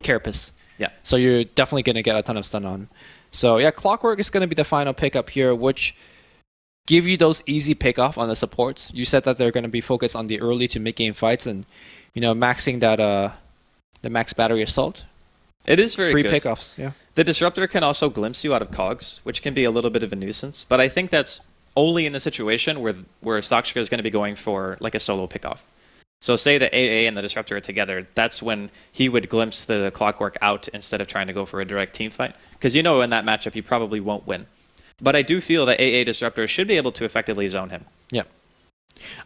Carapace. Yeah. So you're definitely going to get a ton of stun on. So yeah, Clockwork is going to be the final pickup here, which give you those easy pickoff on the supports. You said that they're going to be focused on the early to mid-game fights and, you know, maxing that the max battery assault. It is very free good. pickoffs. Yeah. The Disruptor can also glimpse you out of cogs, which can be a little bit of a nuisance. But I think that's only in the situation where Sakshika is going to be going for like a solo pickoff. So say the AA and the Disruptor are together, that's when he would glimpse the Clockwork out instead of trying to go for a direct team fight. Because you know in that matchup he probably won't win. But I do feel that AA Disruptor should be able to effectively zone him. Yeah.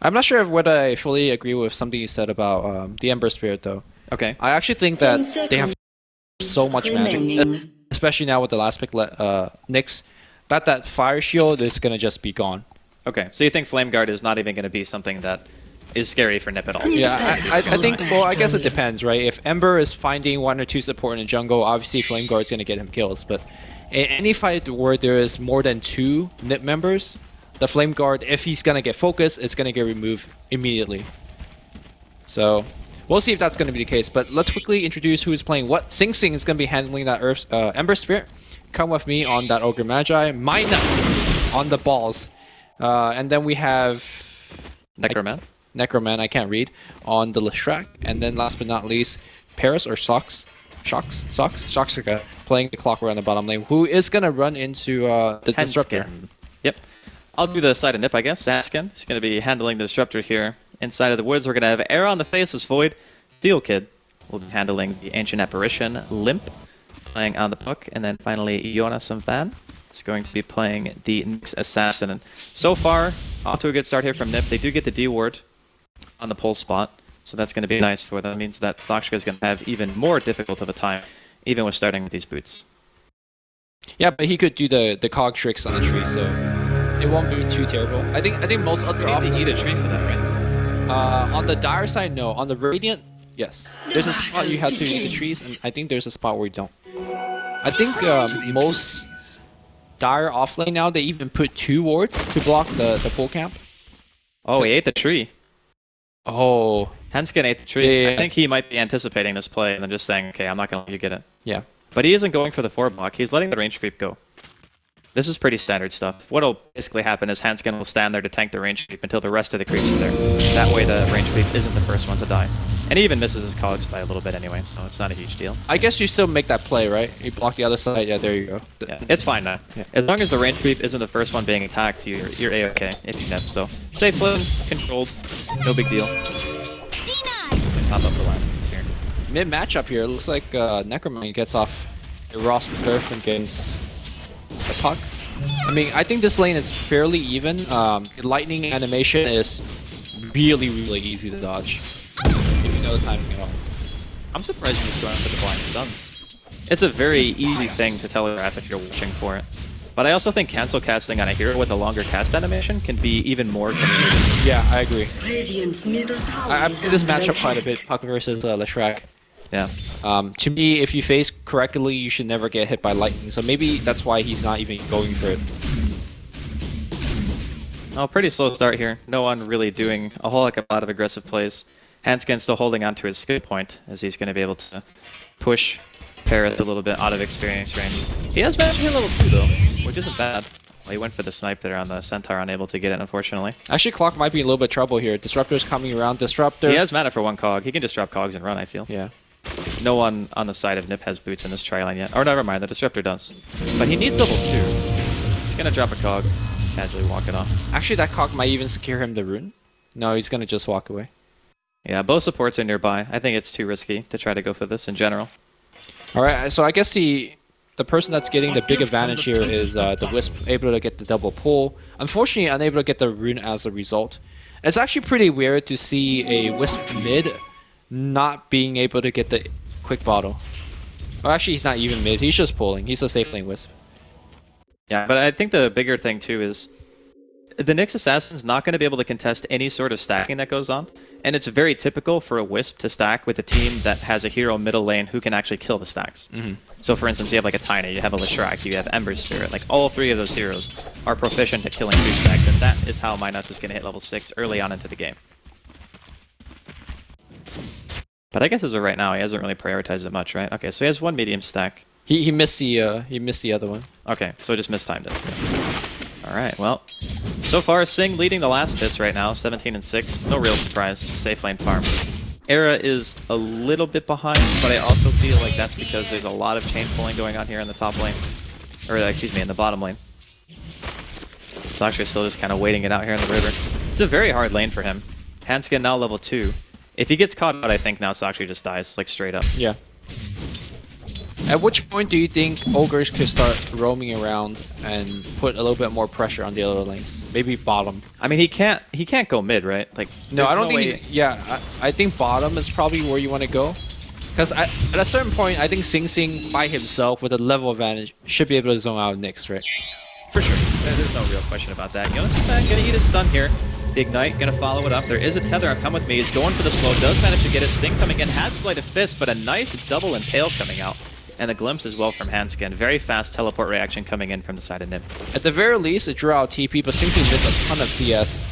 I'm not sure whether I fully agree with something you said about the Ember Spirit though. Okay. I actually think that they have so much magic, especially now with the last pick Nyx, that Fire Shield is going to just be gone. Okay, so you think Flame Guard is not even going to be something that is scary for Nip at all? Yeah, I think, well, I guess it depends, right? If Ember is finding 1 or 2 support in the jungle, obviously Flame Guard is going to get him kills. But in any fight where there is more than 2 Nip members, the Flame Guard, if he's going to get focused, it's going to get removed immediately. So we'll see if that's going to be the case. But let's quickly introduce who is playing what. Sing Sing is going to be handling that Ember Spirit. Come with me on that Ogre Magi. My nuts on the balls. And then we have Necroman. Necroman, I can't read, on the Leshrac. And then last but not least, Paris or Shoxika playing the Clockwork on the bottom lane, who is going to run into the Disruptor. Yep. I'll do the side of Nip, I guess. Saskin is going to be handling the Disruptor here. Inside of the woods, we're going to have Air on the face as Void. Steel Kid will be handling the Ancient Apparition. Limp playing on the Puck. And then finally, Jonas and Van is going to be playing the Nyx Assassin. And so far, off to a good start here from Nip. They do get the D ward on the pole spot, so that's going to be nice for them. It means that Sakshika is going to have even more difficult of a time, even with starting with these boots. Yeah, but he could do the cog tricks on the tree, so it won't be too terrible. I think most other You need a tree for that, right? on the Dire side, no. On the Radiant, yes. There's a spot you have to eat the trees, and I think there's a spot where you don't. I think most Dire offlane now, they even put 2 wards to block the pole camp. Oh, he ate the tree. Oh. Henskin ate the tree. Yeah. I think he might be anticipating this play and then just saying, okay, I'm not going to let you get it. Yeah. But he isn't going for the 4 block. He's letting the range creep go. This is pretty standard stuff. What'll basically happen is Hanskin will stand there to tank the range creep until the rest of the creeps are there. That way the range creep isn't the first one to die. And he even misses his cogs by a little bit anyway, so it's not a huge deal. I guess you still make that play, right? You block the other side. Yeah, there you go. Yeah, it's fine now. Yeah. As long as the range creep isn't the first one being attacked, you're A-okay if you nip. So safe flip, controlled, no big deal. Pop up the last hits here. Mid matchup here, it looks like Necroman gets off a Ross Turf against the Puck. I mean, I think this lane is fairly even. Lightning animation is really easy to dodge if you know the timing at all. I'm surprised he's going for the blind stuns. It's a very easy thing to telegraph if you're watching for it. But I also think cancel casting on a hero with a longer cast animation can be even more convenient. Yeah, I agree. I've seen this matchup quite a bit, Puck versus Leshrac. Yeah. To me, if you face correctly, you should never get hit by lightning. So maybe that's why he's not even going for it. Oh, pretty slow start here. No one really doing a whole heck of a lot of aggressive plays. Hanskin still holding on to his skill point, as he's going to be able to push Parrot a little bit out of experience range. He has magic here level 2 though, which isn't bad. Well, he went for the snipe there on the Centaur, unable to get it, unfortunately. Actually, Clock might be in a little bit of trouble here. Disruptor's coming around. Disruptor. He has mana for 1 cog. He can disrupt cogs and run, I feel. Yeah. No one on the side of Nip has boots in this tri-line yet. Or never mind, the Disruptor does. But he needs level 2. He's going to drop a cog. Just casually walk it off. Actually, that cog might even secure him the rune. No, he's going to just walk away. Yeah, both supports are nearby. I think it's too risky to try to go for this in general. Alright, so I guess the person that's getting the big advantage here is the Wisp, able to get the double pull. Unfortunately, unable to get the rune as a result. It's actually pretty weird to see a Wisp mid not being able to get the quick bottle. Well, actually, he's not even mid. He's just pulling. He's a safe lane Wisp. Yeah, but I think the bigger thing, too, is the Nyx Assassin's not going to be able to contest any sort of stacking that goes on. And it's very typical for a Wisp to stack with a team that has a hero middle lane who can actually kill the stacks. So for instance, you have like a Tiny, you have a Leshrac, you have Ember Spirit. Like all 3 of those heroes are proficient at killing creep stacks, and that is how MyNuts is going to hit level 6 early on into the game. But I guess as of right now, he hasn't really prioritized it much, right? Okay, so he has one medium stack. He missed the other one. Okay, so just mistimed it. All right, well, so far Sing leading the last hits right now, 17 and 6. No real surprise. Safe lane farm. Era is a little bit behind, but I also feel like that's because there's a lot of chain pulling going on here in the top lane, or excuse me, in the bottom lane. Sakshi still just kind of waiting it out here in the river. It's a very hard lane for him. Hanskin now level 2. If he gets caught out, I think now Sakshi just dies, like straight up. Yeah. At which point do you think Ogres could start roaming around and put a little bit more pressure on the other lanes? Maybe bottom. I mean, he can't go mid, right? Like, no, I don't think. I think bottom is probably where you want to go, because at a certain point, I think Sing by himself with a level advantage should be able to zone out Nyx, right? For sure. There's no real question about that. Jonas is gonna eat his stun here. The Ignite gonna follow it up. There is a tether on Come With Me. He's going for the slow. Does manage to get it. Sing coming in. Has Sleight of Fist, but a nice double impale coming out. And a glimpse as well from Hanskin. Very fast teleport reaction coming in from the side of Nip. At the very least, it drew out TP, but Sing missed a ton of CS.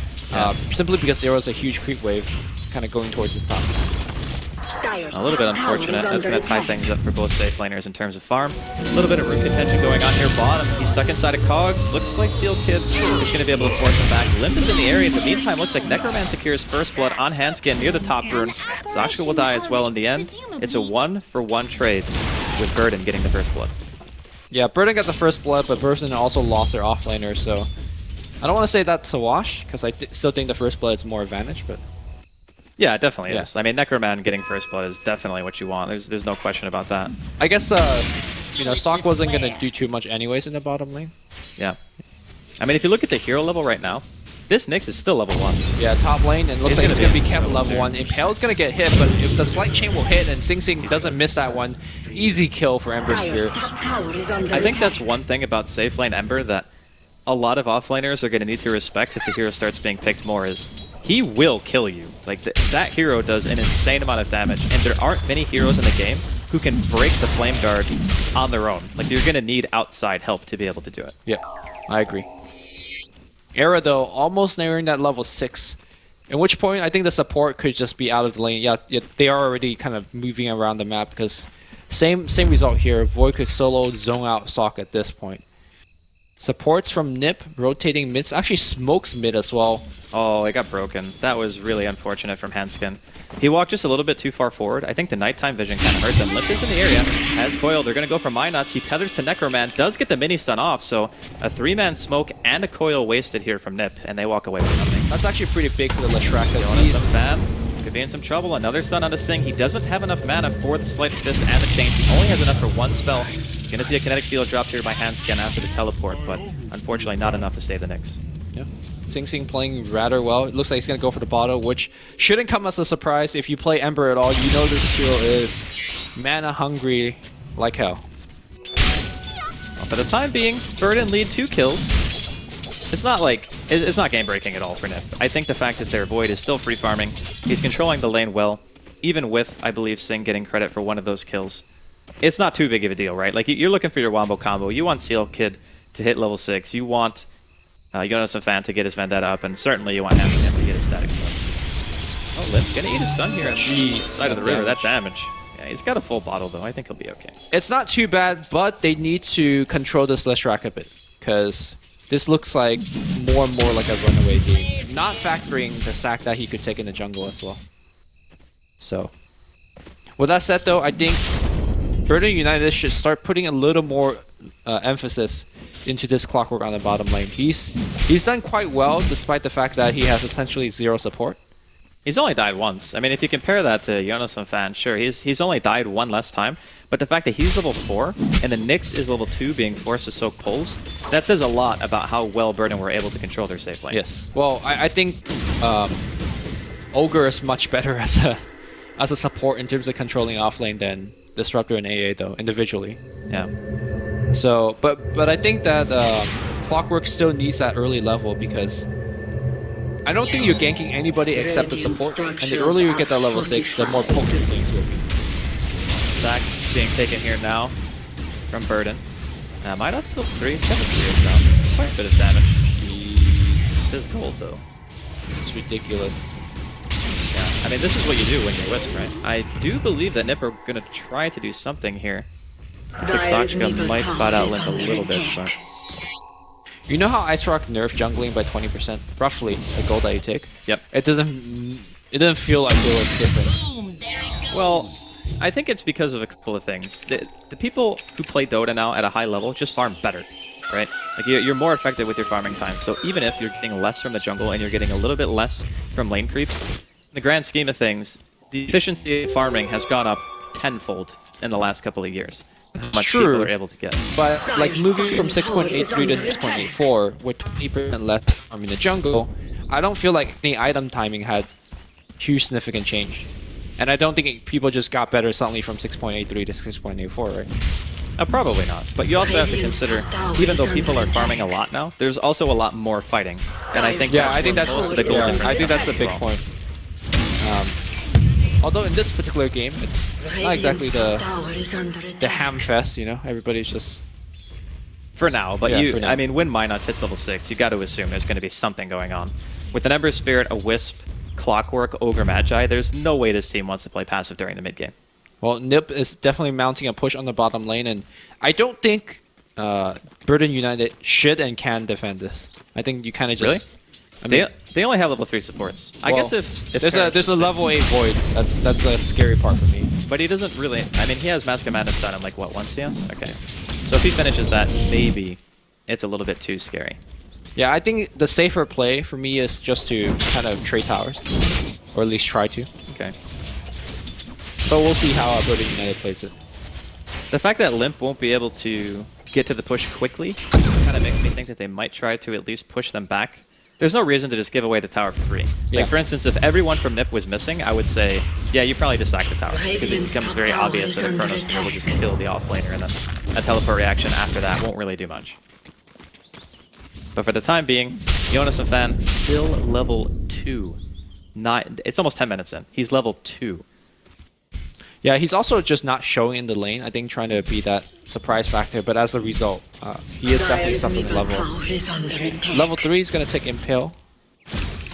Simply because there was a huge creep wave kind of going towards his top. A little bit unfortunate. That's going to tie things up for both safe laners in terms of farm. A little bit of root contention going on here. Bottom, he's stuck inside of Cogs. Looks like Seal Kid is going to be able to force him back. Limp is in the area. In the meantime, looks like Necroman secures first blood on Hanskin near the top rune. Sakshi will die as well in the end. It's a 1-for-1 trade with Burden getting the first blood. Yeah, Burden got the first blood, but Burden also lost their offlaner, so I don't want to say that's a wash, because I still think the first blood is more advantage, but... Yeah, it definitely is. I mean, Necroman getting first blood is definitely what you want. There's no question about that. I guess, you know, Sock wasn't going to do too much anyways in the bottom lane. Yeah. I mean, if you look at the hero level right now, this Nyx is still level 1. Yeah, top lane, and looks like it's going to be kept level 1. Impale's going to get hit, but if the Slight Chain will hit and Sing doesn't miss that one, easy kill for Ember Spear. I think that's one thing about safe lane Ember that a lot of offlaners are going to need to respect if the hero starts being picked more is he will kill you. Like, that hero does an insane amount of damage, and there aren't many heroes in the game who can break the Flame Guard on their own. Like, you're going to need outside help to be able to do it. Yeah, I agree. Era, though, almost nearing that level 6. At which point, I think the support could just be out of the lane. Yeah, they are already kind of moving around the map, because same result here. Void could solo zone out Sock at this point. Supports from Nip, rotating mid. Actually smokes mid as well. Oh, it got broken. That was really unfortunate from Hanskin. He walked just a little bit too far forward. I think the nighttime vision kind of hurt them. Lip is in the area. Has coil. They're going to go for Minots. He tethers to Necroman. Does get the mini stun off. So a 3-man smoke and a coil wasted here from Nip. And they walk away with nothing. That's actually pretty big for the Leshrac. Could be in some trouble. Another stun on the Sing. He doesn't have enough mana for the Sleight of Fist and the Chains. He only has enough for one spell. Gonna see a kinetic field dropped here by Hanskin after the teleport, but unfortunately not enough to save the Nyx. Yeah. Sing playing rather well. It looks like he's gonna go for the bottle, which shouldn't come as a surprise. If you play Ember at all, you know this hero is mana hungry like hell. Well, for the time being, Burden lead 2 kills. It's not game breaking at all for Nip. I think the fact that their Void is still free farming, he's controlling the lane well, even with, I believe, Sing getting credit for one of those kills. It's not too big of a deal, right? Like, you're looking for your Wombo combo. You want Seal Kid to hit level 6. You want Jonas Fan to get his Vendetta up, and certainly you want Hanskin to get his Static Stun. Oh, Lip gonna eat a stun here on the side of the river. That damage. Yeah, he's got a full bottle, though. I think he'll be okay. It's not too bad, but they need to control this Leshrac a bit, because this looks like more and more like a runaway game. Not factoring the sack that he could take in the jungle as well. So, with that said, though, I think Burden United should start putting a little more emphasis into this Clockwork on the bottom lane. He's done quite well, despite the fact that he has essentially 0 support. He's only died once. I mean, if you compare that to Jonas Fan, sure, he's only died 1 less time. But the fact that he's level 4 and the Nyx is level 2 being forced to soak pulls, that says a lot about how well Burden were able to control their safe lane. Yes. Well, I think Ogre is much better as a support in terms of controlling offlane than Disruptor and AA, though, individually. Yeah. So, but I think that Clockwork still needs that early level, because I don't think you're ganking anybody except the supports, and the earlier you get that level 6, the more potent things will be. Stack being taken here now from Burden. Midas still 3. He's got the Spirits now. Quite a bit of damage. This is gold, though. This is ridiculous. Yeah, I I mean, this is what you do when you're Wisp, right? I do believe that Nip are going to try to do something here. Looks like Sachika might spot out Limp a little bit, but... You know how Ice Rock nerfed jungling by 20%? Roughly, the gold that you take? Yep. It doesn't feel like it was different. Well, I think it's because of a couple of things. The people who play Dota now at a high level just farm better, right? Like you're more effective with your farming time. So even if you're getting less from the jungle and you're getting a little bit less from lane creeps, in the grand scheme of things, the efficiency of farming has gone up tenfold in the last couple of years. How much people are able to get. But like moving from 6.83 to 6.84 with 20% less farm in the jungle, I don't feel like any item timing had huge significant change. And I don't think people just got better suddenly from 6.83 to 6.84, right? Probably not. But you also have to consider, even though people are farming a lot now, there's also a lot more fighting. And I think that's most of the goal difference. I think that's a big point. Although in this particular game, it's not exactly the ham fest, you know? Everybody's just... For now, but yeah, for now. I mean, when Minots hits level 6, you got to assume there's going to be something going on. With an Ember Spirit, a Wisp, Clockwork, Ogre Magi, there's no way this team wants to play passive during the mid-game. Well, Nip is definitely mounting a push on the bottom lane, and I don't think Burden United should and can defend this. I think you kind of just... Really? I mean, they only have level 3 supports. Well, I guess if there's a level 8 Void, that's a scary part for me. But he doesn't really... I mean, he has Mask of Madness done in like, what, 1 CS? Okay. So if he finishes that, maybe it's a little bit too scary. Yeah, I think the safer play for me is just to kind of trade towers. Or at least try to. Okay. But we'll see how Burden United plays it. The fact that Limp won't be able to get to the push quickly kind of makes me think that they might try to at least push them back. There's no reason to just give away the tower for free. Yeah. Like, for instance, if everyone from Nip was missing, I would say, yeah, you probably just sack the tower. Because it becomes very obvious that a Chronosphere will just kill the offlaner, and then a teleport reaction after that won't really do much. But for the time being, Jonas and Fan still level 2. It's almost 10 minutes in. He's level 2. Yeah, he's also just not showing in the lane, I think, trying to be that surprise factor, but as a result, he is definitely suffering level. Level 3 is going to take Impale.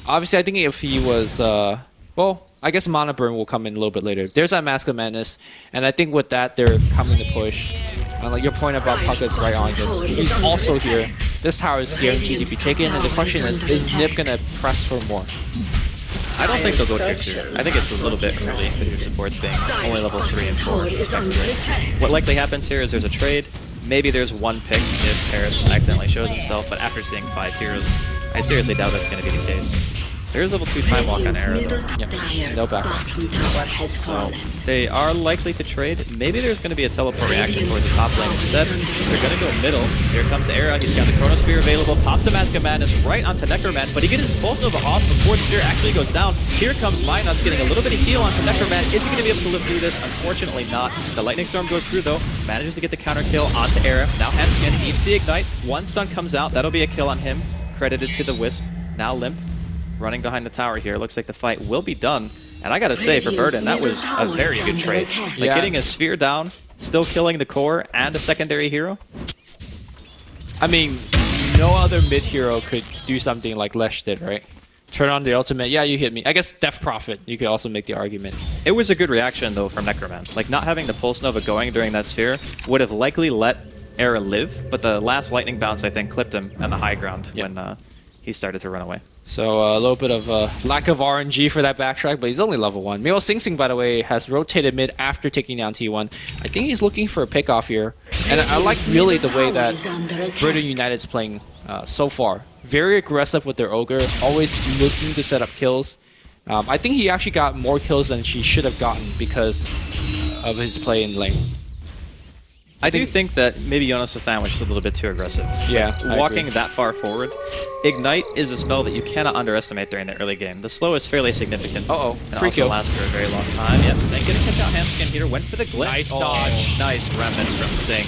Obviously, I think if he was, well, I guess Mana Burn will come in a little bit later. There's that Mask of Madness, and I think with that, they're coming to push. And like your point about Puckett's right on this. He's also here. This tower is guaranteed to be taken, and the question is Nip going to press for more? I don't think they'll go tier 2. I think it's a little bit early with your supports being only level 3 and 4 respectively. What likely happens here is there's a trade. Maybe there's one pick if Paris accidentally shows himself, but after seeing 5 heroes, I seriously doubt that's going to be the case. There is level 2 time walk on Arrow though. Yeah, no backup. So they are likely to trade. Maybe there's going to be a teleport reaction towards the top lane instead. They're going to go middle. Here comes Era. He's got the Chronosphere available. Pops a Mask of Madness right onto Necroman, but he gets his Pulse Nova off before the Sphere actually goes down. Here comes Minots getting a little bit of heal onto Necroman. Is he going to be able to live through this? Unfortunately not. The Lightning Storm goes through though. Manages to get the counter kill onto Era. Now Hanskin eats the Ignite. One stun comes out. That'll be a kill on him. Credited to the Wisp. Now Limp running behind the tower here. Looks like the fight will be done. And I gotta say, for Burden, that was a very good trade. Like, getting a Sphere down, still killing the core, and a secondary hero. I mean, no other mid-hero could do something like Lesh did, right? Turn on the ultimate, yeah, you hit me. I guess Death Prophet, you could also make the argument. It was a good reaction, though, from Necroman. Like, not having the Pulse Nova going during that Sphere would have likely let Era live, but the last Lightning Bounce, I think, clipped him on the high ground when he started to run away. So a little bit of lack of RNG for that backtrack, but he's only level 1. Meo Sing Sing, by the way, has rotated mid after taking down T1. I think he's looking for a pick-off here. And I like really the way that Burden United's playing so far. Very aggressive with their Ogre, always looking to set up kills. I think he actually got more kills than she should have gotten because of his play in lane. I do think that maybe Jonas Fan was just a little bit too aggressive. Yeah, like, walking that far forward. Ignite is a spell that you cannot underestimate during the early game. The slow is fairly significant. Uh-oh, and free also kill. Lasts for a very long time. Yep, Sing gonna catch out Hanskin here. Went for the glitch. Nice dodge. dodge. Nice remnants from Sing.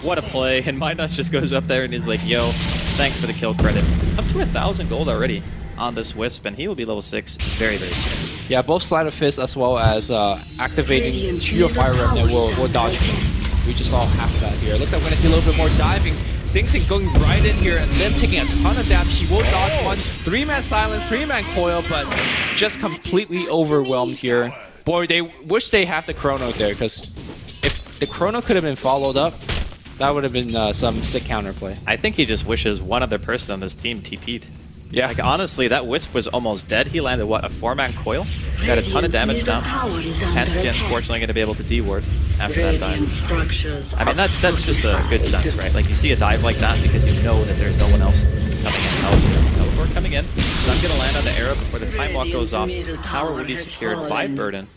What a play. And Minots just goes up there and is like, yo, thanks for the kill credit. Up to 1,000 gold already on this Wisp, and he will be level 6 very, very soon. Yeah, both Sleight of Fist as well as activating Trio Fire Remnant will dodge kills. We just saw half of that here. It looks like we're going to see a little bit more diving. Sing Sing going right in here, and Lim taking a ton of damage. He will dodge one. 3-man silence, 3-man coil, but just completely overwhelmed here. Boy, they wish they had the chrono there, because if the chrono could have been followed up, that would have been some sick counterplay. I think he just wishes one other person on this team TP'd. Yeah. Like, honestly, that Wisp was almost dead. He landed, what, a 4-man coil? Got a ton of damage down. Hanskin, unfortunately, going to be able to D-ward after that dive. I mean, that's just a good sense, right? Like, you see a dive like that because you know that there's no one else coming in. Teleport coming in. Sun going to land on the arrow before the time walk goes off. Tower will be secured by Burden,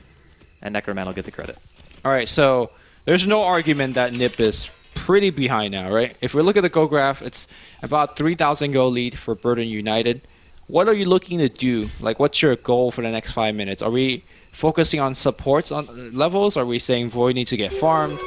and Necroman will get the credit. All right, so there's no argument that Nip is pretty behind now, right? If we look at the Go graph, it's about 3,000 Go lead for Burden United. What are you looking to do? Like, what's your goal for the next 5 minutes? Are we focusing on supports on levels? Are we saying Void needs to get farmed?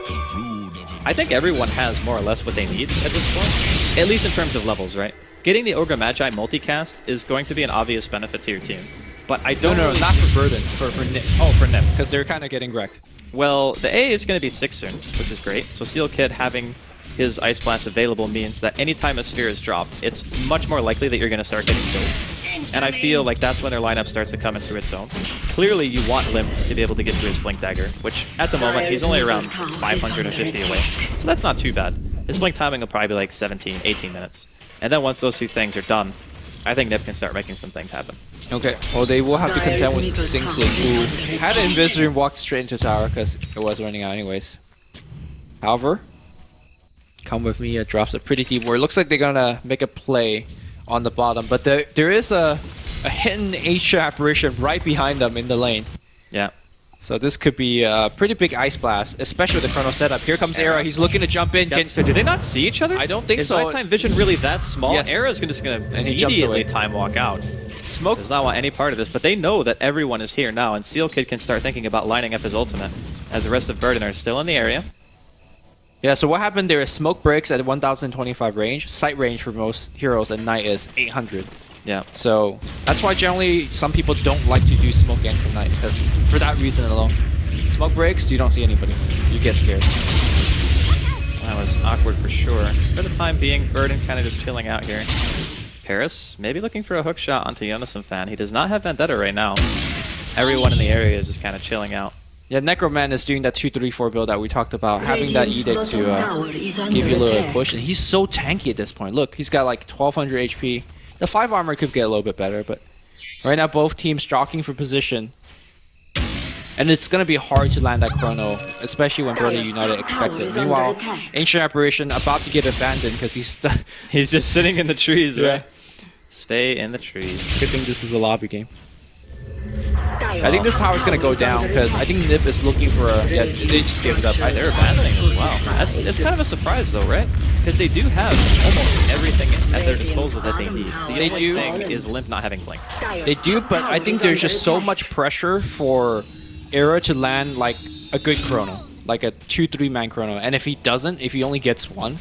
I think everyone has more or less what they need at this point, at least in terms of levels, right? Getting the Ogre Magi multicast is going to be an obvious benefit to your team. But I don't know. Not for Burden, for Nip. Oh, for Nip. Because they're kind of getting wrecked. Well, the A is going to be 6 soon, which is great. So Seal Kid having his Ice Blast available means that anytime a sphere is dropped, it's much more likely that you're going to start getting kills. And I feel like that's when their lineup starts to come into its own. Clearly, you want Limp to be able to get through his Blink Dagger, which at the moment, he's only around 550 away. So that's not too bad. His Blink timing will probably be like 17, 18 minutes. And then once those two things are done, I think Nip can start making some things happen. Okay, well they will have to contend with Sing Sing, who had an Invisor and walked straight into tower because it was running out anyways. However, Come With Me drops a pretty deep ward. Looks like they're gonna make a play on the bottom, but there is a hidden Asia apparition right behind them in the lane. Yeah. So this could be a pretty big Ice Blast, especially with the Chrono setup. Here comes Era. He's looking to jump in. Did they not see each other? I don't think so. Is nighttime vision really that small? Yes. Era's just going to And he jumps immediately away. time walk out. Smoke Does not want any part of this, but they know that everyone is here now, and Seal Kid can start thinking about lining up his ultimate, as the rest of Burden are still in the area. Yeah, so what happened there is smoke breaks at 1025 range. Sight range for most heroes at night is 800. Yeah. So that's why generally some people don't like to do smoke ganks at night, because for that reason alone. Smoke breaks, you don't see anybody. You get scared. That was awkward for sure. For the time being, Burden kind of just chilling out here. Paris, maybe looking for a hook shot onto Yonason Fan. He does not have Vendetta right now. Everyone in the area is just kind of chilling out. Yeah, Necroman is doing that 2-3-4 build that we talked about, having that edict to give you a little push, and he's so tanky at this point. Look, he's got like 1200 HP. The 5 armor could get a little bit better, but right now both teams jockeying for position. And it's going to be hard to land that chrono, especially when Burden United expects it. Meanwhile, Ancient Apparition about to get abandoned because he's just sitting in the trees, Yeah. right? Stay in the trees. Good thing this is a lobby game. I think this tower's going to go down because I think Nip is looking for a... Yeah, they just gave it up. They're abandoning as well. It's kind of a surprise though, right? Because they do have almost everything at their disposal that they need. The only thing is Limp not having Blink. They do, but I think there's just so much pressure for Era to land like a good chrono. Like a 2-3 man chrono. And if he doesn't, if he only gets one,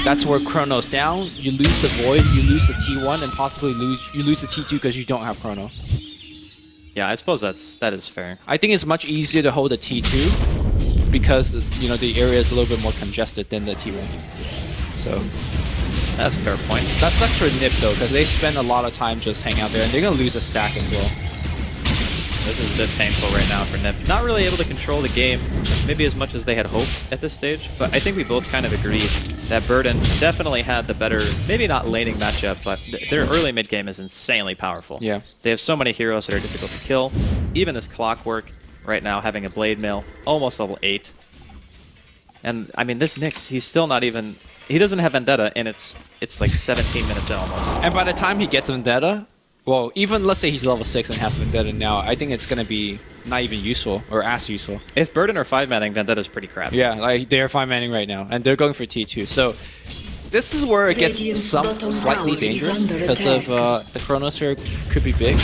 that's where chrono's down. You lose the Void, you lose the T1, and possibly you lose the T2 because you don't have chrono. Yeah, I suppose that is fair. I think it's much easier to hold the T2 because, you know, the area is a little bit more congested than the T1. So That's a fair point. that sucks for Nip though, because they spend a lot of time just hanging out there, and they're gonna lose a stack as well. This is a bit painful right now for Nip. Not really able to control the game, maybe as much as they had hoped at this stage, but I think we both kind of agree that Burden definitely had the better, maybe not laning matchup, but their early mid game is insanely powerful. Yeah. They have so many heroes that are difficult to kill. Even this Clockwork right now having a Blade Mail, almost level 8. And I mean, this Nyx, he's still not even, he doesn't have Vendetta, and it's like 17 minutes in almost. And by the time he gets Vendetta, well, even let's say he's level 6 and has Vendetta now, I think it's gonna be not even useful, or as useful. If Burden are 5-manning, Vendetta's pretty crappy. Yeah, like they're 5-manning right now, and they're going for T2. So this is where it gets slightly dangerous, because of the Chronosphere could be big.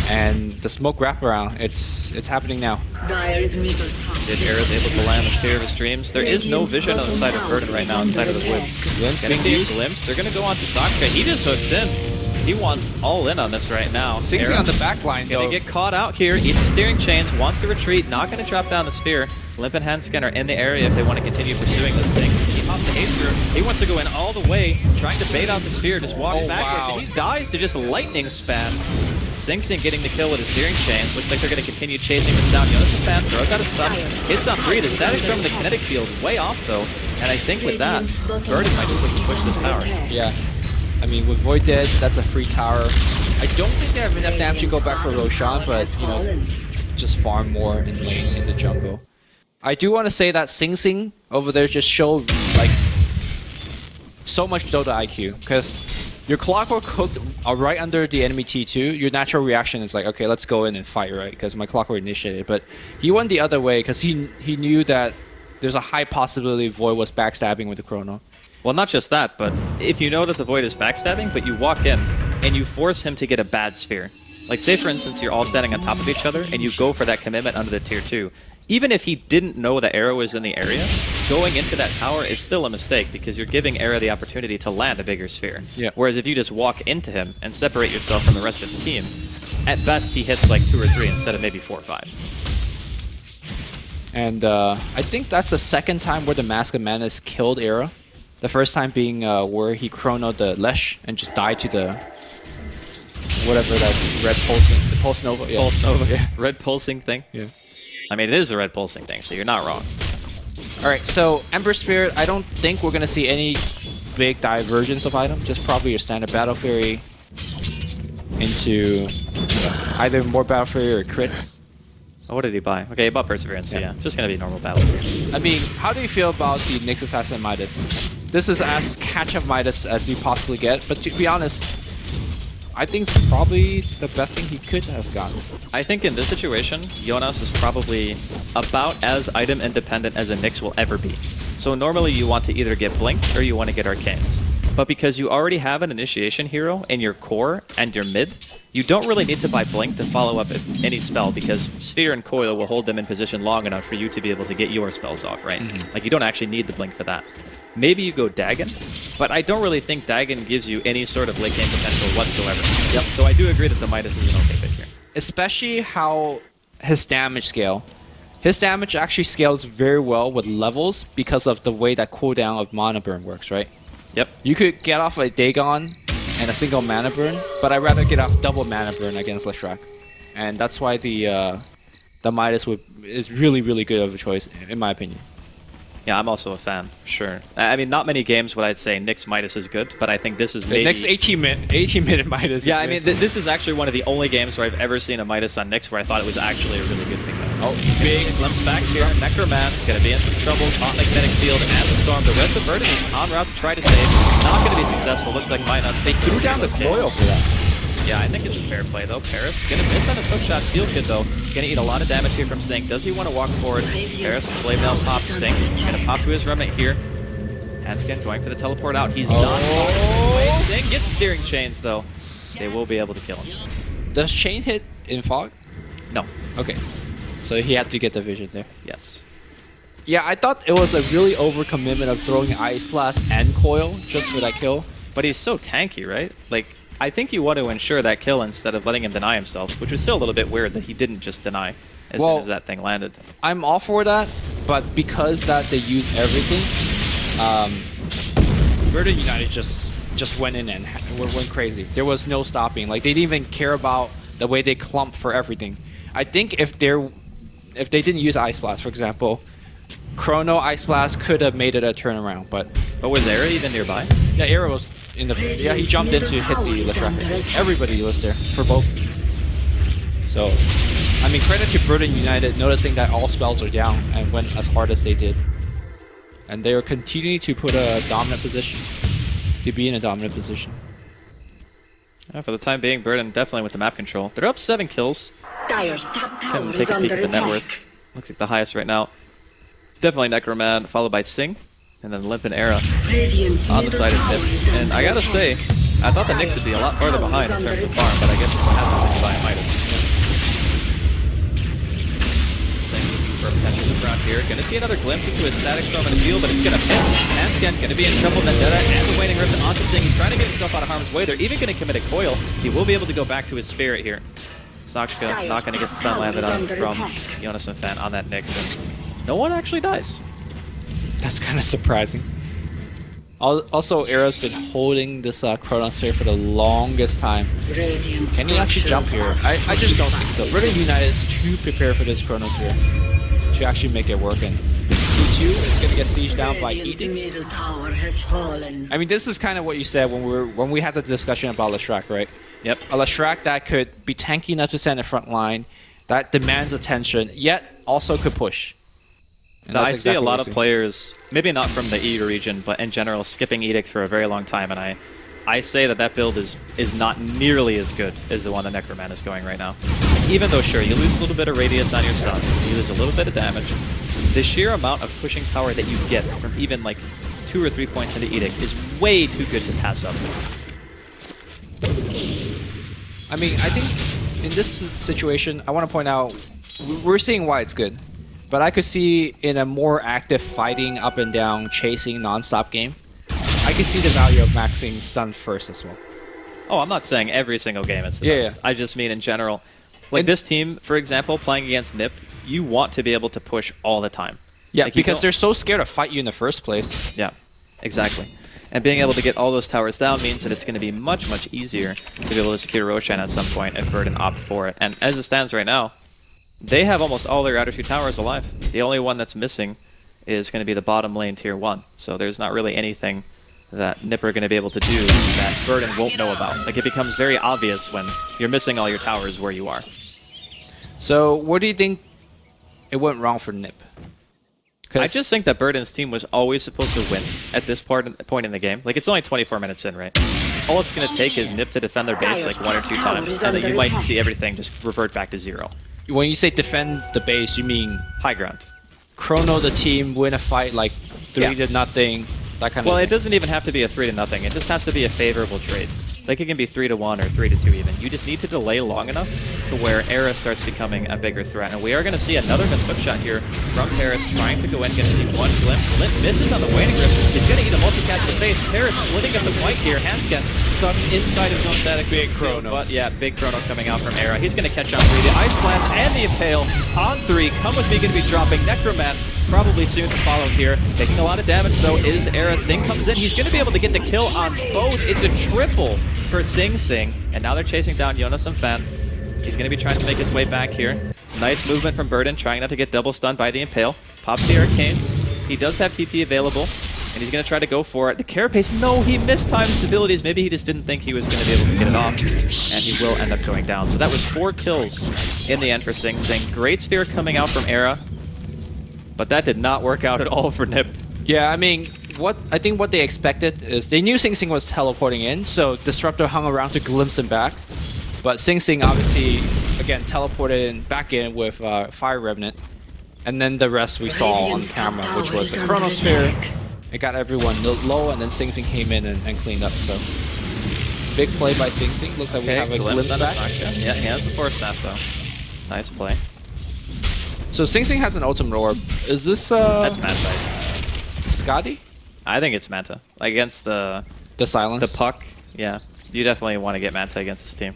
And the smoke wraparound, it's happening now. See if Era's able to land the Sphere of his Dreams. There is no vision on the side of Burden right now, inside of the woods. Glimpse Gonna being see a used. glimpse. They're gonna go on to Sakura. He just hooks in. He wants all in on this right now. Singing on the back line, though. Gonna get caught out here. Eats a steering chains. Wants to retreat. Not gonna drop down the sphere. Limp and Handscan are in the area if they want to continue pursuing this thing. He pops the haster. He wants to go in all the way, trying to bait out the sphere. Just walks backwards, and he dies to just lightning spam. Sing getting the kill with his steering chains. Looks like they're going to continue chasing this down. Jonas Fan throws out a stun. Hits on 3. The static storm in the kinetic field way off, though. And I think with that, Burden might just look to push this tower. Yeah. I mean, with Void dead, that's a free tower. I don't think they have enough damage to go back for Roshan, but, you know, just farm more in lane in the jungle. I do want to say that Sing over there just showed, like, so much Dota IQ, because your Clockwork hooked right under the enemy T2, your natural reaction is like, okay, let's go in and fight, right? Because my Clockwork initiated. But he went the other way because he knew that there's a high possibility Void was backstabbing with the Chrono. Well, not just that, but if you know that the Void is backstabbing, but you walk in and you force him to get a bad sphere. Like, say, for instance, you're all standing on top of each other and you go for that commitment under the tier 2. Even if he didn't know the arrow was in the area, going into that tower is still a mistake because you're giving Era the opportunity to land a bigger sphere. Yeah. Whereas if you just walk into him and separate yourself from the rest of the team, at best he hits like 2 or 3 instead of maybe 4 or 5. And I think that's the second time where the Mask of Madness killed Era. The first time being where he chronoed the Lesh and just died to the whatever that red pulsing, the Pulse Nova. Yeah. Pulse Nova, yeah. Red pulsing thing. Yeah. I mean, it is a red pulsing thing, so you're not wrong. Alright, so Ember Spirit, I don't think we're going to see any big divergence of item. Just probably your standard Battle Fury into either more Battle Fury or crits. Oh, what did he buy? Okay, he bought Perseverance, yeah. Just going to be normal Battle Fury. I mean, how do you feel about the Nyx Assassin Midas? This is as catch-up Midas as you possibly get, but to be honest, I think it's probably the best thing he could have gotten. I think in this situation, Jonas is probably about as item independent as a Nyx will ever be. So normally you want to either get Blink or you want to get Arcanes. But because you already have an initiation hero in your core and your mid, you don't really need to buy Blink to follow up any spell because Sphere and Coil will hold them in position long enough for you to be able to get your spells off, right? Like you don't actually need the Blink for that. Maybe you go Dagon, but I don't really think Dagon gives you any sort of late game potential whatsoever. Yep. So I do agree that the Midas is an okay pick here. Especially how his damage scale. His damage actually scales very well with levels because of the way that cooldown of Mana Burn works, right? Yep. You could get off a Dagon and a single Mana Burn, but I'd rather get off double Mana Burn against Leshrac. And that's why the Midas is really, really good of a choice, in my opinion. Yeah, I'm also a fan, for sure. I mean, not many games would I'd say Nyx Midas is good, but I think this is maybe... The next 18-minute Midas. Yeah, I mean, this is actually one of the only games where I've ever seen a Midas on Nyx where I thought it was actually a really good pickup. Oh, big glimpse back here. Necroman gonna be in some trouble. Caught in the kinetic field and the storm. The rest of Verdant is en route to try to save. Not gonna be successful. Looks like Minuts. They threw down the coil for that. Yeah, I think it's a fair play though. Paris gonna miss on his hookshot. Seal Kid though, gonna eat a lot of damage here from Sing. Does he want to walk forward? Paris with Blade Mail pop. Sing gonna pop to his remnant here. Handscan going for the teleport out. He's not. Sing gets steering chains though. They will be able to kill him. Does chain hit in fog? No. Okay. So he had to get the vision there. Yes. Yeah, I thought it was a really overcommitment of throwing Ice Blast and Coil just for that kill. But he's so tanky, right? Like, I think you want to ensure that kill instead of letting him deny himself, which was still a little bit weird that he didn't just deny as soon as that thing landed. I'm all for that, but because that they use everything, Verdant United just went in and went crazy. There was no stopping. Like, they didn't even care about the way they clump for everything. I think if they didn't use Ice Blast, for example, Chrono Ice Blast could have made it a turnaround, but was Era even nearby? Yeah, Era was in the yeah. He jumped in to hit the Leshrac. Everybody was there for both teams. So, I mean, credit to Verdant United noticing that all spells are down and went as hard as they did, and they are continuing to put a dominant position, to be in a dominant position. Yeah, for the time being, Verdant definitely with the map control. They're up 7 kills. Can take a peek at the net worth. Looks like the highest right now. Definitely Necroman, followed by Sing, and then Limp and Era on the side of Nip. And I gotta say, I thought the Nyx would be a lot farther behind in terms of farm, but I guess it's what happens when you buy a Midas. Sing looking for a potential round here. Gonna see another glimpse into his static storm in the field, but it's gonna miss. Hanskin gonna be in trouble. Vendetta and the Waning Rift onto Sing. He's trying to get himself out of harm's way. They're even gonna commit a coil. He will be able to go back to his spirit here. Sakshka not gonna get the stun landed on from Jonas and Fan on that Nyx, and no one actually dies. That's kind of surprising. Also, Era's been holding this Chronosphere for the longest time. Can he actually jump here? I just don't think so. Verdant United is too prepared for this Chronosphere to actually make it work. And T2 is going to get sieged down by Edict. I mean, this is kind of what you said when we had the discussion about Leshrac, right? Yep. A Leshrac that could be tanky enough to stand in the front line, that demands attention, yet also could push. I see a lot of players, maybe not from the E region, but in general, skipping Edict for a very long time, and I say that build is not nearly as good as the one that Necroman is going right now. Like, even though, sure, you lose a little bit of radius on your stun, you lose a little bit of damage, the sheer amount of pushing power that you get from even like 2 or 3 points into Edict is way too good to pass up. I mean, I think in this situation, I want to point out, we're seeing why it's good. But I could see in a more active fighting, up and down, chasing, non-stop game, I could see the value of maxing stun first as well. Oh, I'm not saying every single game it's the best. I just mean in general. Like this team, for example, playing against NiP, you want to be able to push all the time. Yeah, like because they're so scared to fight you in the first place. Yeah, exactly. And being able to get all those towers down means that it's going to be much, much easier to be able to secure Roshan at some point if Verdant opt for it. And as it stands right now, they have almost all their outer 2 towers alive. The only one that's missing is going to be the bottom lane tier 1. So there's not really anything that NiP are going to be able to do that Verdant won't know about. Like, it becomes very obvious when you're missing all your towers where you are. So what do you think it went wrong for NiP? I just think that Verdant's team was always supposed to win at this point in the game. Like, it's only 24 minutes in, right? All it's going to take is NiP to defend their base like 1 or 2 times, and then you might see everything just revert back to 0. When you say defend the base, you mean high ground. Chrono the team, win a fight like 3-0, that kind of thing. Well, it doesn't even have to be a 3-0. It just has to be a favorable trade. Like, it can be 3-1 or 3-2 even. You just need to delay long enough to where Era starts becoming a bigger threat. And we are going to see another missed hook shot here from Paris, trying to go in. Going to see one glimpse. Limp misses on the Waning Rift. He's going to eat a multi-catch to the face. Paris splitting up the flank here. Hanskin stuck inside of his own static. Big Chrono. But yeah, big Chrono coming out from Era. He's going to catch on 3. The Ice Blast and the Impale on 3. Come with me, going to be dropping. Necroman probably soon to follow here. Taking a lot of damage, though, is Era. Sing comes in. He's going to be able to get the kill on both. It's a triple for Sing. And now they're chasing down Jonas and Fan. He's going to be trying to make his way back here. Nice movement from Burden, trying not to get double stunned by the Impale. Pops the Arcanes. He does have TP available, and he's going to try to go for it. The Carapace, no, he mistimed his abilities. Maybe he just didn't think he was going to be able to get it off, and he will end up going down. So that was 4 kills in the end for Sing Sing. Great Spear coming out from Era, but that did not work out at all for NiP. Yeah, I mean, I think what they expected is they knew Sing Sing was teleporting in, so Disruptor hung around to glimpse him back. But Sing Sing obviously, again, teleported back in with Fire Revenant. And then the rest we saw on camera, which was the Chronosphere. It got everyone low, and then Sing Sing came in and cleaned up. So big play by Sing Sing. Looks like we have a glimpse back. Yeah, he has the Force Staff, though. Nice play. So Sing Sing has an Ultimate Orb. Is this... That's Manta. Scotty? I think it's Manta. Against the Silence? The Puck, yeah. You definitely want to get Manta against this team.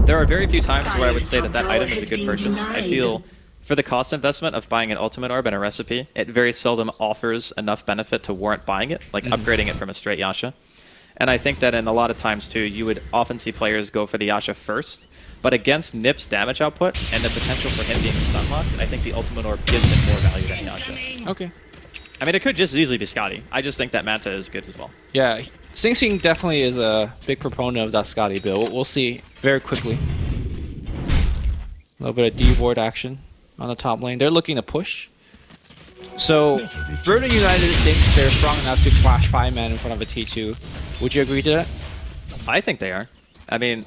There are very few times where I would say that item is a good purchase. I feel for the cost investment of buying an Ultimate Orb and a recipe, it very seldom offers enough benefit to warrant buying it, like upgrading it from a straight Yasha. And I think that in a lot of times, too, you would often see players go for the Yasha first, but against NiP's damage output and the potential for him being stun locked, I think the Ultimate Orb gives him more value than Yasha. Okay. I mean, it could just as easily be Scotty. I just think that Manta is good as well. Yeah, Sing Sing definitely is a big proponent of that Scotty build. We'll see very quickly. A little bit of D-Ward action on the top lane. They're looking to push. So, Verdant United thinks they're strong enough to clash 5-man in front of a T2. Would you agree to that? I think they are. I mean,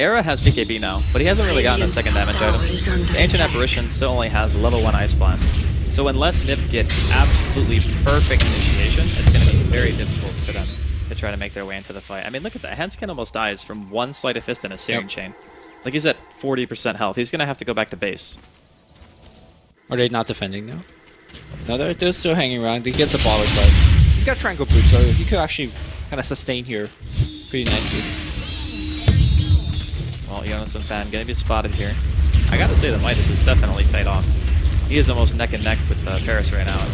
Era has BKB now, but he hasn't really gotten a second damage item. The Ancient Apparition still only has level 1 Ice Blast. So unless NiP get absolutely perfect initiation, it's going to be very difficult for them to try to make their way into the fight. I mean, look at that. Hanskin almost dies from one Sleight of Fist and a Searing Chain. Like, he's at 40% health. He's going to have to go back to base. Are they not defending now? No, they're still hanging around. He gets a baller, but he's got Triangle Boot, so he could actually kind of sustain here pretty nicely. Well, Jonas and Fan gonna be spotted here. I gotta say the Midas has definitely paid off. He is almost neck and neck with Paris right now.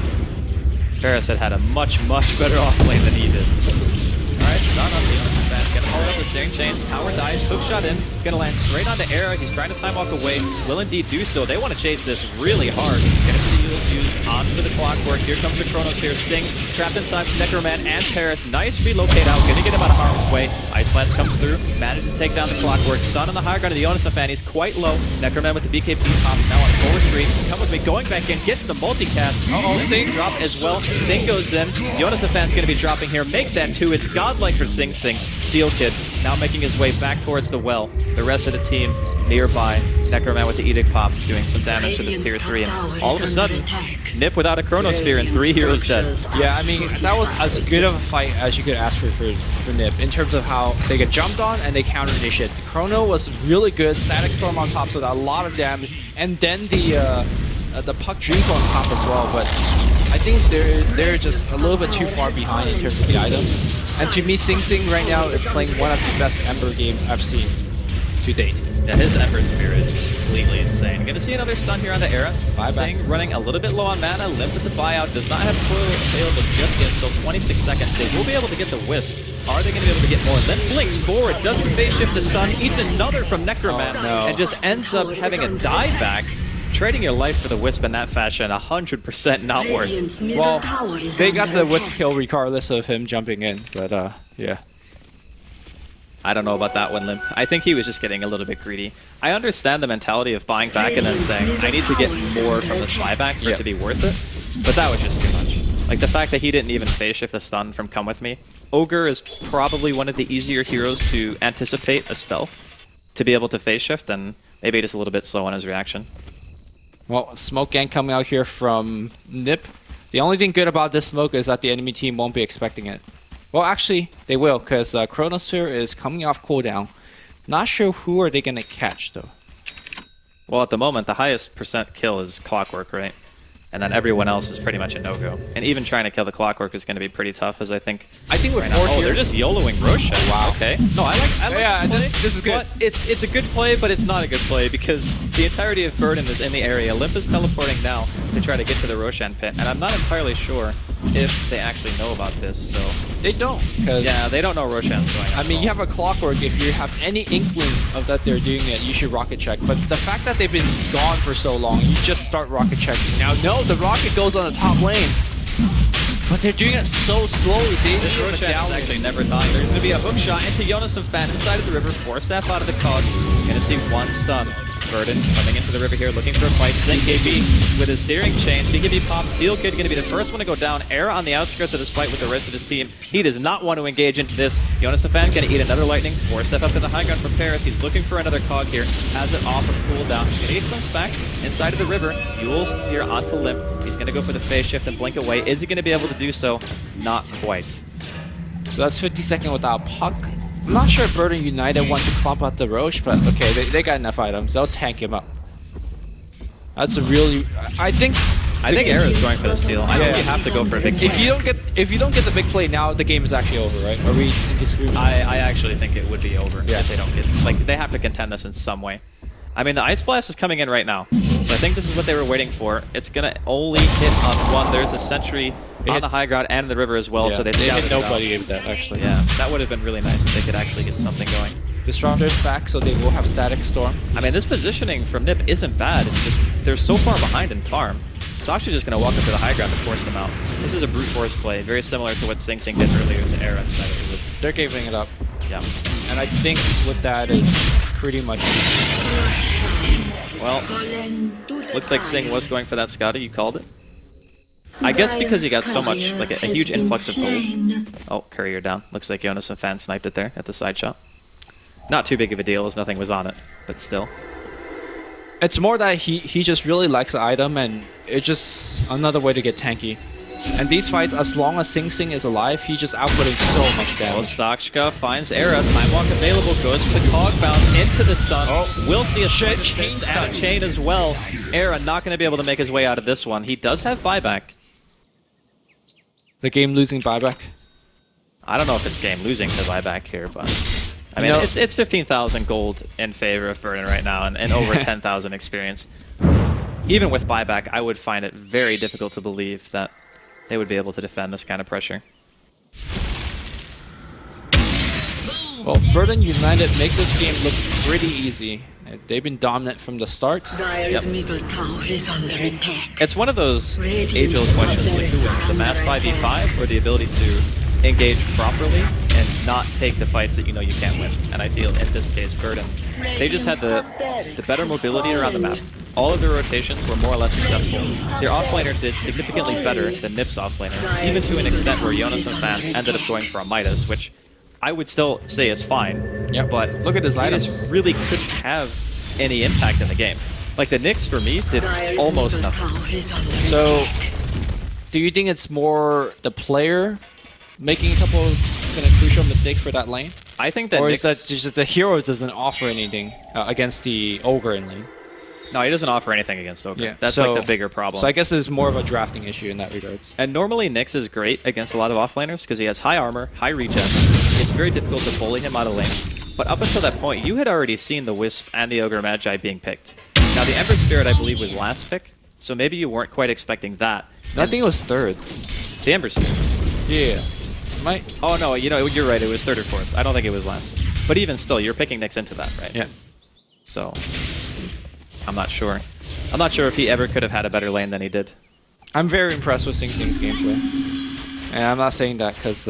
Paris had a much better off lane than he did. Alright, stun on the Jonas and Fan. Gonna hold up the steering chains. Power dies. Hook shot in. Gonna land straight onto Era. He's trying to time walk away. Will indeed do so. They want to chase this really hard. Gonna see the Eels used on for the clockwork. Here comes the Chronos here. Sing trapped inside Necroman and Paris. Nice relocate out. Gonna get him out of harm's way. Ice Blast comes through. Manages to take down the clockwork. Stun on the high ground of the Jonas and Fan. He's quite low. Necroman with the BKB pop. Now on full retreat. Come with me. Going back in. Gets the multicast. Sing drop as well. Sing goes in. Jonas and Fan's gonna be dropping here. Make that 2. It's godlike for Sing. Seal Kid now making his way back towards the well. The rest of the team nearby. Necroman with the Edict pop doing some damage to this tier 3. And all of a sudden, Nip without a Chronosphere and 3 heroes dead. Yeah, I mean, that was as good of a fight as you could ask for Nip in terms of how they get jumped on and they counter this shit. The Chrono was really good. Static Storm on top, so that a lot of damage. And then the Puck Dream on top as well, but I think they're just a little bit too far behind in terms of the item. And to me, Sing Sing right now is playing one of the best Ember games I've seen to date. Yeah, his Ember Spear is completely insane. Gonna see another stun here on the Era. Sing running a little bit low on mana. Limp with the buyout. Does not have coil available just yet. Still 26 seconds. They will be able to get the Wisp. Are they going to be able to get more? Limp blinks forward. Doesn't phase shift the stun. Eats another from Necroman. And just ends up having a dieback. Trading your life for the Wisp in that fashion, 100% not worth. Well, they got the Wisp kill regardless of him jumping in, but yeah. I don't know about that one, Limp. I think he was just getting a little bit greedy. I understand the mentality of buying back and then saying, I need to get more from this buyback for it to be worth it, but that was just too much. Like, the fact that he didn't even phase shift the stun from Come With Me. Ogre is probably one of the easier heroes to anticipate a spell, to be able to phase shift, and maybe just a little bit slow on his reaction. Well, smoke gang coming out here from Nip. The only thing good about this smoke is that the enemy team won't be expecting it. Well, actually, they will, because Chronosphere is coming off cooldown. Not sure who are they going to catch, though. Well, at the moment, the highest % kill is Clockwork, right? And then everyone else is pretty much a no-go. And even trying to kill the Clockwork is going to be pretty tough, as I think we're right now. Oh, they're just YOLOing Roshan. Wow. Okay. No, I like this is good. But it's a good play, but it's not a good play, because the entirety of Burden is in the area. Limp is teleporting now to try to get to the Roshan pit, and I'm not entirely sure if they actually know about this, so... They don't. Yeah, they don't know Roshan's going on. I mean, you have a Clockwork. If you have any inkling of that they're doing it, you should rocket check. But the fact that they've been gone for so long, you just start rocket checking. Now, no, the rocket goes on the top lane. But they're doing it so slowly. This Roshan is actually never dying. There's going to be a hook shot into Jonas and Fan inside of the river. Force staff out of the cog. Going to see one stun. Burden coming into the river here, looking for a fight. Sing KB with his searing chains. BKB pop. Seal Kid going to be the first one to go down. Era on the outskirts of this fight with the rest of his team. He does not want to engage into this. Jonas and Fan going to eat another lightning. Force step up to the high ground from Paris. He's looking for another cog here. Has it off of cooldown. He's going to get close back inside of the river. Yules here onto Limp. He's going to go for the phase shift and blink away. Is he going to be able to do so? Not quite. So that's 50 seconds without Puck. I'm not sure Burden United want to clump out the Roche, but okay, they got enough items. They'll tank him up. That's a really... I think Era's going for the steal. I think you have to go for a big play. If you don't get the big play now, the game is actually over, right? Are we in disagreement? I actually think it would be over if they don't get... Like, they have to contend this in some way. I mean, the Ice Blast is coming in right now, so I think this is what they were waiting for. It's gonna only hit on one. There's a sentry on the high ground and in the river as well, so they hit nobody with that, actually. Yeah, that would have been really nice if they could actually get something going. Disruptor's back, so they will have Static Storm. I mean, this positioning from Nip isn't bad. It's just they're so far behind in farm. It's actually just going to walk up to the high ground to force them out. This is a brute force play, very similar to what Sing Sing did earlier to Era inside of the woods. They're giving it up. Yeah. And I think with that is pretty much... Well, looks like Sing was going for that Scotty. You called it. I guess because he got so much, like a huge influx of gold. Oh, courier down. Looks like Jonas and Fan sniped it there at the side shot. Not too big of a deal as nothing was on it, but still. It's more that he just really likes the item, and it's just another way to get tanky. And these fights, as long as Sing Sing is alive, he's just outputting so much Well, damage. Sakshka finds Era. Time walk available. Goes for the cog bounce into the stun. Oh. We'll see a Shit, chain chain stun and a stun. chain as well. Era not going to be able to make his way out of this one. He does have buyback. The game losing buyback. I don't know if it's game losing to buyback here, but I mean, You know- it's 15,000 gold in favor of Burden right now, and over 10,000 experience. Even with buyback, I would find it very difficult to believe that they would be able to defend this kind of pressure. Well, Burden United make this game look pretty easy. They've been dominant from the start. Dire's middle tower is under attack. It's one of those age-old questions, like who wins, the mass 5v5 or the ability to engage properly and not take the fights that you know you can't win. And I feel in this case, Burden, they just had the better mobility around the map. All of their rotations were more or less successful. Their offlaner did significantly better than Nip's offlaner, even to an extent where Jonas and Fan ended up going for a Midas, which I would still say is fine. Yeah, but look at his Midas items. really couldn't have any impact in the game. Like the Nyx for me did almost nothing. So, do you think it's more the player making a couple of kind of crucial mistakes for that lane? I think that Or Nyx, is that just the hero doesn't offer anything against the Ogre in lane? no, he doesn't offer anything against Ogre. Yeah, That's so- like the bigger problem. So I guess there's more of a drafting issue in that regards. And normally Nyx is great against a lot of offlaners because he has high armor, high regen. It's very difficult to bully him out of lane. But up until that point, you had already seen the Wisp and the Ogre Magi being picked. Now the Ember Spirit, I believe, was last pick, so maybe you weren't quite expecting that. I think it was third. The Ember Spirit. Yeah. Might. Oh no, you know, you're right, it was third or fourth. I don't think it was last. But even still, you're picking Nyx into that, right? Yeah. So, I'm not sure. I'm not sure if he ever could have had a better lane than he did. I'm very impressed with Sing Sing's gameplay. And I'm not saying that because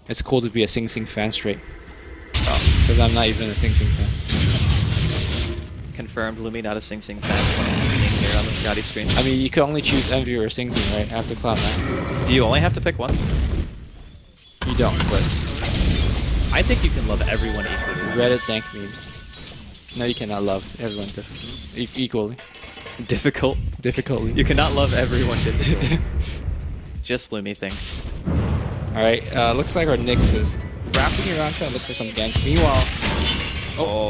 it's cool to be a Sing Sing fan straight. Because I'm not even a Sing Sing fan. Confirmed, Lumi not a Sing Sing fan here on the Scotty screen. I mean, you can only choose Envy or Sing Sing, right? After Cloud9. Do you only have to pick one? You don't, but I think you can love everyone equally. Reddit dank memes. No, you cannot love everyone equally. Difficult. Difficultly. You cannot love everyone difficult. Just Lumi things. Alright, looks like our Nyx is wrapping around trying to look for some ganks. Meanwhile,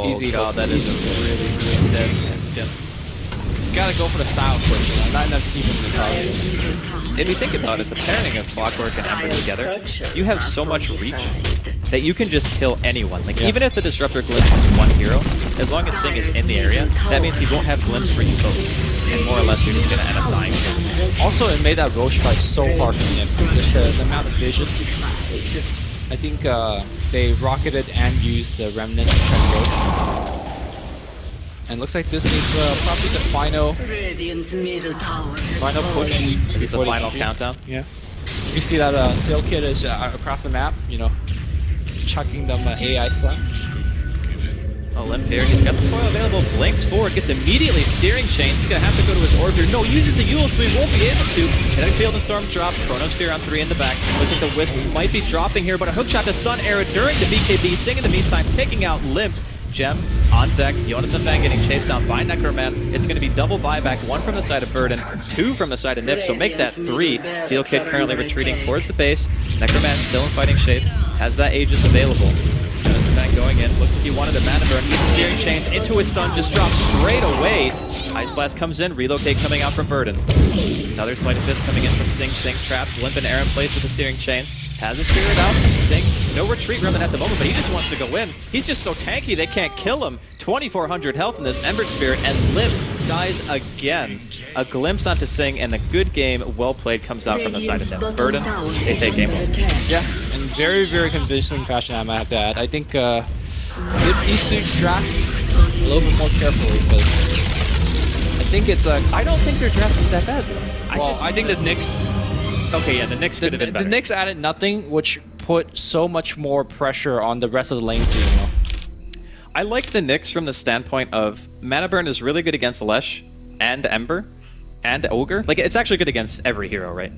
easy. God, that is a really dead hand skin. You gotta go for the style push, you know, not enough keep him in the cause. If you think about it, the pairing of Clockwork and Ember together, you have so much reach that you can just kill anyone. Like, even if the Disruptor glimpse is one hero, as long as Sing is in the area, that means he won't have glimpse for you both. And more or less, you're just gonna end up dying. Also, it made that Roche fight so hard for him. Just the amount of vision. I think they rocketed and used the Remnant to try to go. And looks like this is probably the final Radiant's middle tower push Is it the before final GG. countdown? Yeah. You see that Sail Kid is across the map, you know, chucking them AI splash. Oh, Limp here. He's got the foil available. Blinks forward. Gets immediately Searing Chains. He's going to have to go to his orb here. No, uses the Yule, so he won't be able to. Kinetic Field and Storm drop. Chronosphere on 3 in the back. Looks like the Wisp might be dropping here, but a hookshot to stun Era during the BKB. Sing in the meantime, taking out Limp. Gem on deck. Jonas and Fan getting chased down by Necroman. It's going to be double buyback. 1 from the side of Burden, 2 from the side of Nip, so make that 3. Seal Kid currently retreating towards the base. Necroman still in fighting shape. Has that Aegis available. Jonas and Fan going in. Looks like he wanted a mana burn. Needs Searing Chains into his stun. Just drops straight away. Ice Blast comes in. Relocate coming out from Burden. Another Sleight of Fist coming in from Sing. Sing traps. Limp and Aaron plays with the Searing Chains. Has a Spirit out. Sing. No retreat remnant at the moment, but he just wants to go in. He's just so tanky they can't kill him. 2,400 health in this Ember Spirit, and Limp dies again. A glimpse onto Sing, and the good game, well played, comes out from the side of Nip. Burden, they take game 1. Yeah, in very, very convincing fashion, I might have to add. I think Nip needs to draft a little bit more carefully, because I think it's I don't think their draft was that bad, though. well, I think the Nyx... Okay, yeah, the Nyx could have been better. The Nyx added nothing, which put so much more pressure on the rest of the lanes, you know. I like the Nyx from the standpoint of mana burn is really good against Lesh and Ember and Ogre. Like, it's actually good against every hero, right?